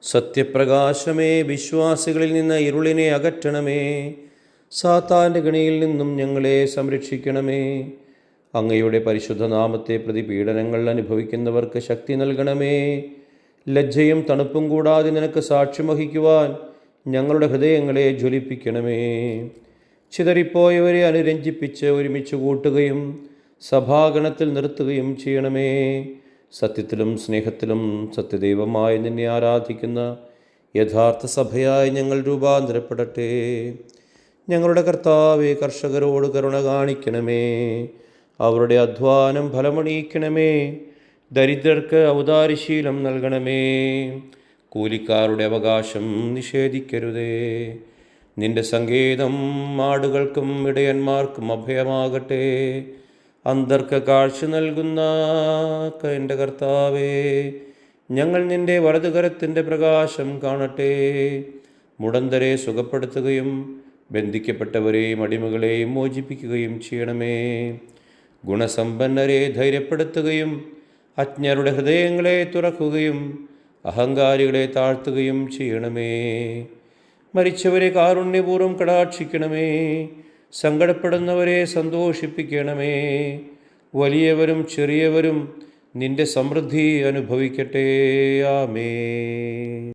സത്യപ്രകാശമേ, വിശ്വാസികളിൽ നിന്ന് ഇരുളിനെ അകറ്റണമേ. സാത്താൻ്റെ കെണിയിൽ നിന്നും ഞങ്ങളെ സംരക്ഷിക്കണമേ. അങ്ങയുടെ പരിശുദ്ധ നാമത്തെ പ്രതി പീഡനങ്ങൾ അനുഭവിക്കുന്നവർക്ക് ശക്തി നൽകണമേ. ലജ്ജയും തണുപ്പും കൂടാതെ നിനക്ക് സാക്ഷ്യം വഹിക്കുവാൻ ഞങ്ങളുടെ ഹൃദയങ്ങളെ ജ്വലിപ്പിക്കണമേ. ചിതറിപ്പോയവരെ അനുരഞ്ജിപ്പിച്ച് ഒരുമിച്ച് കൂട്ടുകയും സഭാഗണത്തിൽ നിർത്തുകയും ചെയ്യണമേ. സത്യത്തിലും സ്നേഹത്തിലും സത്യദൈവമായി നിന്നെ ആരാധിക്കുന്ന യഥാർത്ഥ സഭയായി ഞങ്ങൾ രൂപാന്തരപ്പെടട്ടെ. ഞങ്ങളുടെ കർത്താവേ, കർഷകരോട് കരുണ കാണിക്കണമേ. അവരുടെ അധ്വാനം ഫലമണിയിക്കണമേ. ദരിദ്രർക്ക് ഔദാര്യശീലം നൽകണമേ. കൂലിക്കാരുടെ അവകാശം നിഷേധിക്കരുതേ. നിന്റെ സങ്കേതം ആടുകൾക്കും ഇടയന്മാർക്കും അഭയമാകട്ടെ. അന്ധർക്ക് കാഴ്ച നൽകുന്ന എൻ്റെ കർത്താവേ, ഞങ്ങൾ നിന്റെ വലതുകരത്തിൻ്റെ പ്രകാശം കാണട്ടെ. മുടന്തരെ സുഖപ്പെടുത്തുകയും ബന്ധിക്കപ്പെട്ടവരെയും അടിമകളെയും മോചിപ്പിക്കുകയും ചെയ്യണമേ. ഗുണസമ്പന്നരെ ധൈര്യപ്പെടുത്തുകയും അജ്ഞരുടെ ഹൃദയങ്ങളെ തുറക്കുകയും അഹങ്കാരികളെ താഴ്ത്തുകയും ചെയ്യണമേ. മരിച്ചവരെ കാരുണ്യപൂർവ്വം കടാക്ഷിക്കണമേ. സങ്കടപ്പെടുന്നവരെ സന്തോഷിപ്പിക്കണമേ. വലിയവരും ചെറിയവരും നിന്റെ സമൃദ്ധി അനുഭവിക്കട്ടെ. ആമേൻ.